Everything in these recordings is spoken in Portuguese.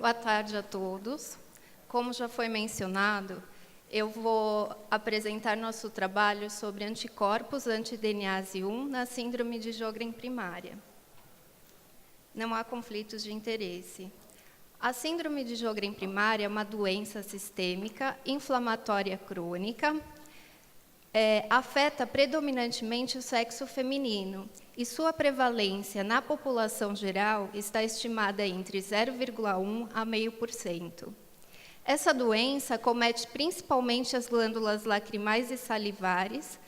Boa tarde a todos. Como já foi mencionado, eu vou apresentar nosso trabalho sobre anticorpos anti-DNase 1 na síndrome de Sjögren primária. Não há conflitos de interesse. A síndrome de Sjögren primária é uma doença sistêmica inflamatória crônica, afeta predominantemente o sexo feminino e sua prevalência na população geral está estimada entre 0,1% a 0,5%. Essa doença comete principalmente as glândulas lacrimais e salivares,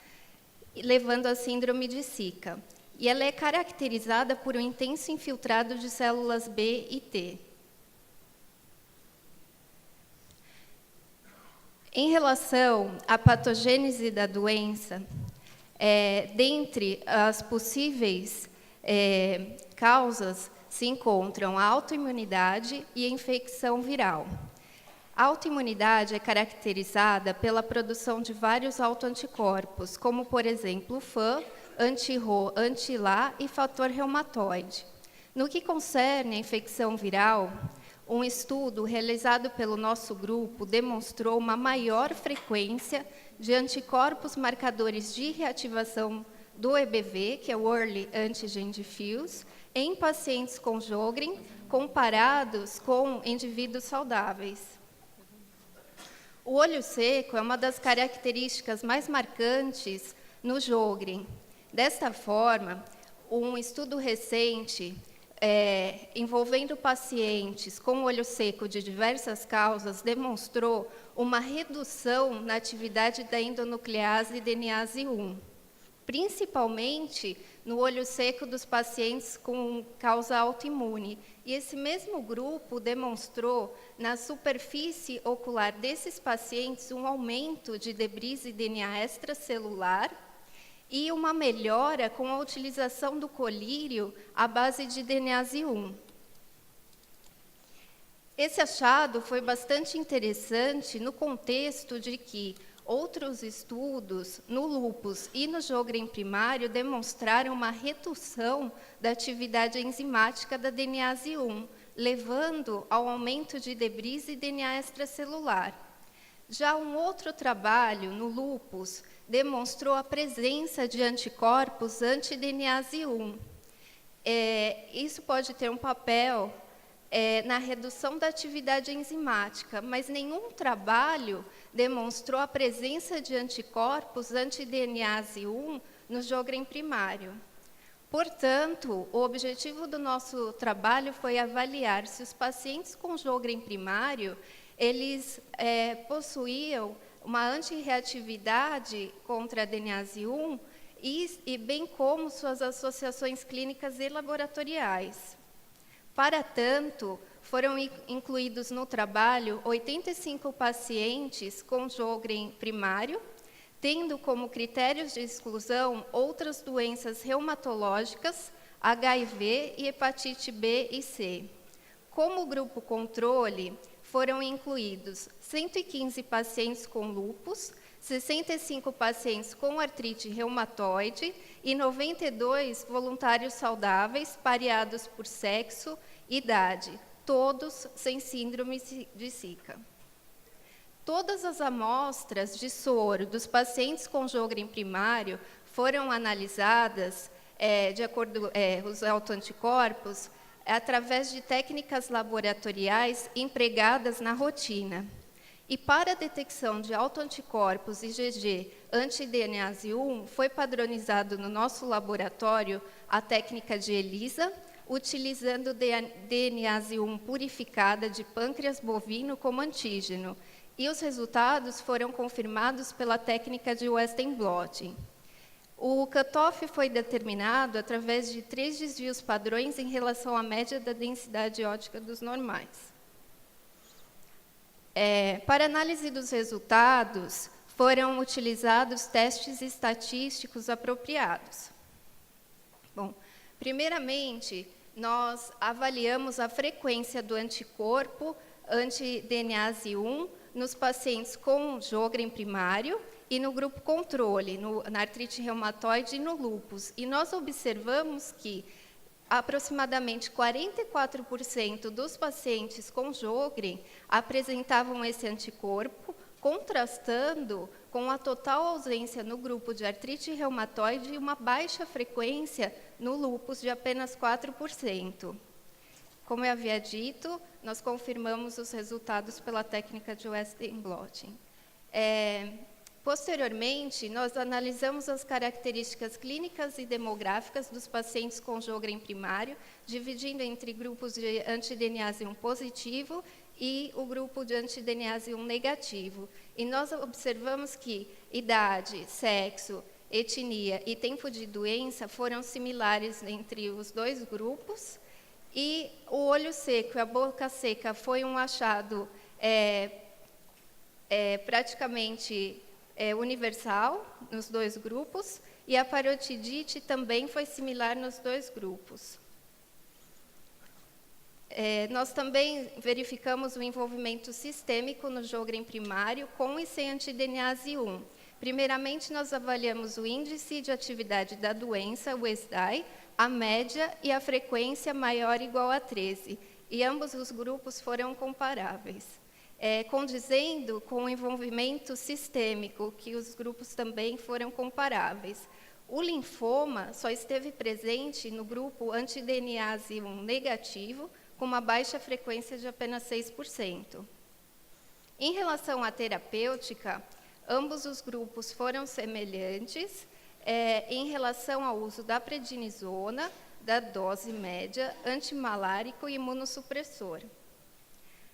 levando à síndrome de Zika. E ela é caracterizada por um intenso infiltrado de células B e T. Em relação à patogênese da doença, dentre as possíveis causas se encontram a autoimunidade e a infecção viral. A autoimunidade é caracterizada pela produção de vários autoanticorpos, como, por exemplo, o FAM, anti-Rho, anti-LA e fator reumatoide. No que concerne à infecção viral, um estudo realizado pelo nosso grupo demonstrou uma maior frequência de anticorpos marcadores de reativação do EBV, que é o Early Antigen Diffuse, em pacientes com Sjögren, comparados com indivíduos saudáveis. O olho seco é uma das características mais marcantes no Sjögren. Desta forma, um estudo recente envolvendo pacientes com olho seco de diversas causas demonstrou uma redução na atividade da endonuclease DNase 1, principalmente no olho seco dos pacientes com causa autoimune. E esse mesmo grupo demonstrou, na superfície ocular desses pacientes, um aumento de debris e DNA extracelular e uma melhora com a utilização do colírio à base de DNase 1. Esse achado foi bastante interessante no contexto de que outros estudos no lúpus e no Sjögren primário demonstraram uma redução da atividade enzimática da DNase 1, levando ao aumento de debris e DNA extracelular. Já um outro trabalho no lúpus demonstrou a presença de anticorpos anti-DNase 1. Isso pode ter um papel na redução da atividade enzimática, mas nenhum trabalho demonstrou a presença de anticorpos anti-DNase 1 no Sjögren primário. Portanto, o objetivo do nosso trabalho foi avaliar se os pacientes com Sjögren primário eles possuíam uma antirreatividade contra a DNase 1 e bem como suas associações clínicas e laboratoriais. Para tanto, foram incluídos no trabalho 85 pacientes com Sjögren primário, tendo como critérios de exclusão outras doenças reumatológicas, HIV e hepatite B e C. Como grupo controle, foram incluídos 115 pacientes com lúpus, 65 pacientes com artrite reumatoide e 92 voluntários saudáveis, pareados por sexo e idade, todos sem síndrome de Zika. Todas as amostras de soro dos pacientes com Sjögren primário foram analisadas de acordo com os autoanticorpos através de técnicas laboratoriais empregadas na rotina. E para a detecção de autoanticorpos IgG anti-DNase 1, foi padronizado no nosso laboratório a técnica de ELISA, utilizando DNase 1 purificada de pâncreas bovino como antígeno, e os resultados foram confirmados pela técnica de Western blotting. O cutoff foi determinado através de 3 desvios padrões em relação à média da densidade ótica dos normais. Para análise dos resultados, foram utilizados testes estatísticos apropriados. Bom, primeiramente, nós avaliamos a frequência do anticorpo anti-DNase 1 nos pacientes com Sjögren primário e no grupo controle, na artrite reumatoide e no lúpus. E nós observamos que aproximadamente 44% dos pacientes com Sjögren apresentavam esse anticorpo, contrastando com a total ausência no grupo de artrite reumatoide e uma baixa frequência no lúpus de apenas 4%. Como eu havia dito, nós confirmamos os resultados pela técnica de Western blotting. Posteriormente, nós analisamos as características clínicas e demográficas dos pacientes com Sjögren primário, dividindo entre grupos de anti-DNase 1 positivo e o grupo de anti-DNase 1 negativo. E nós observamos que idade, sexo, etnia e tempo de doença foram similares entre os dois grupos, e o olho seco e a boca seca foi um achado praticamente universal nos dois grupos, e a parotidite também foi similar nos dois grupos. Nós também verificamos o envolvimento sistêmico no Sjögren primário com e sem anti-DNase 1. Primeiramente, nós avaliamos o índice de atividade da doença, o ESDAI, a média e a frequência maior ou igual a 13, e ambos os grupos foram comparáveis. Condizendo com o envolvimento sistêmico, que os grupos também foram comparáveis. O linfoma só esteve presente no grupo anti-DNase 1 negativo, com uma baixa frequência de apenas 6%. Em relação à terapêutica, ambos os grupos foram semelhantes em relação ao uso da prednisona, da dose média, antimalárico e imunossupressor.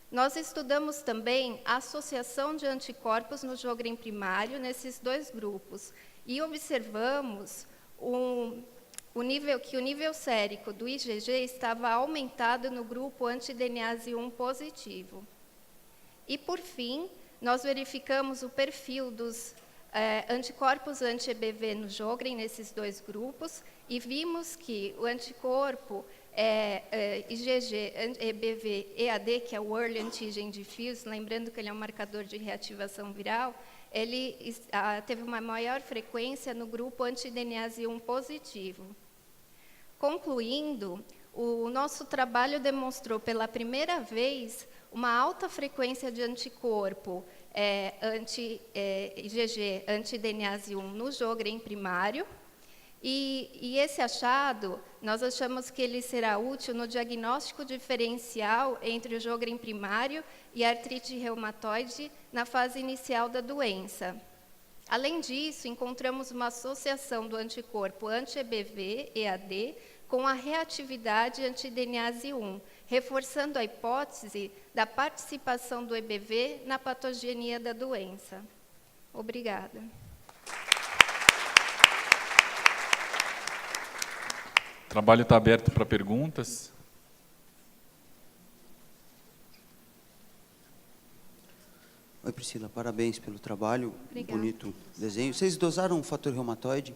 Nós estudamos também a associação de anticorpos no Sjögren primário nesses dois grupos e observamos que o nível sérico do IgG estava aumentado no grupo anti-DNase 1 positivo. E, por fim, nós verificamos o perfil dos anticorpos anti-EBV no Sjögren nesses dois grupos e vimos que o anticorpo IgG, EBV, EAD, que é o Early Antigen Diffuse, lembrando que ele é um marcador de reativação viral, ele teve uma maior frequência no grupo anti-DNase 1 positivo. Concluindo, o nosso trabalho demonstrou pela primeira vez uma alta frequência de anticorpo IgG, anti-DNase 1 no Sjögren primário, e esse achado, nós achamos que ele será útil no diagnóstico diferencial entre o Sjögren primário e a artrite reumatoide na fase inicial da doença. Além disso, encontramos uma associação do anticorpo anti-EBV, EAD, com a reatividade anti-DNase 1, reforçando a hipótese da participação do EBV na patogenia da doença. Obrigada. O trabalho está aberto para perguntas. Oi, Priscila, parabéns pelo trabalho. Obrigada. Bonito desenho. Vocês dosaram o fator reumatoide?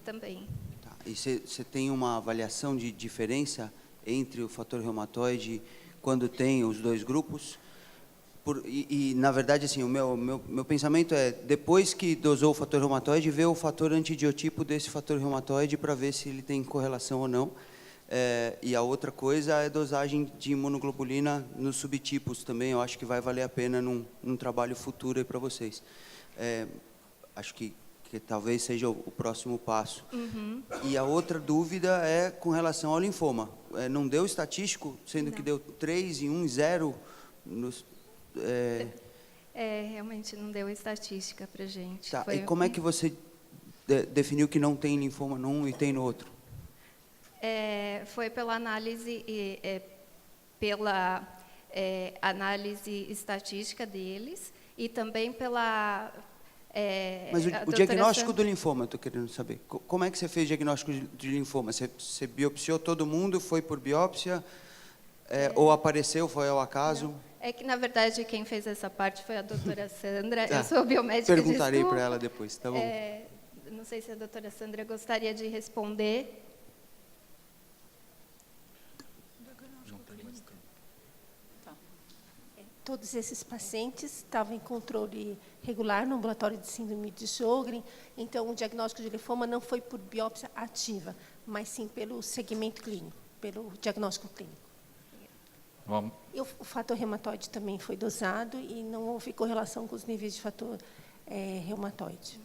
Também. Tá. E você tem uma avaliação de diferença entre o fator reumatoide quando tem os dois grupos? Na verdade, assim, o meu pensamento é, depois que dosou o fator reumatoide, ver o fator antidiotipo desse fator reumatoide para ver se ele tem correlação ou não. E a outra coisa é a dosagem de imunoglobulina nos subtipos também. Eu acho que vai valer a pena num trabalho futuro para vocês. Acho que talvez seja o próximo passo. Uhum. E a outra dúvida é com relação ao linfoma. Não deu estatístico, sendo Não. que deu 3 e 1 e 0 nos... Realmente não deu estatística para a gente. Tá. Foi... E como é que você definiu que não tem linfoma num e tem no outro? Foi pela análise análise estatística deles e também pela... Mas o diagnóstico do linfoma, eu estou querendo saber. Como é que você fez o diagnóstico de linfoma? Você biopsiou todo mundo, foi por biópsia? Ou apareceu, foi ao acaso? Não. É que, na verdade, quem fez essa parte foi a doutora Sandra. Tá. Eu sou biomédica. Perguntarei para ela depois, tá bom? Não sei se a doutora Sandra gostaria de responder. Todos esses pacientes estavam em controle regular no ambulatório de síndrome de Sjögren, então o diagnóstico de linfoma não foi por biópsia ativa, mas sim pelo segmento clínico, pelo diagnóstico clínico. Vamos. E o fator reumatoide também foi dosado e não houve correlação com os níveis de fator reumatoide.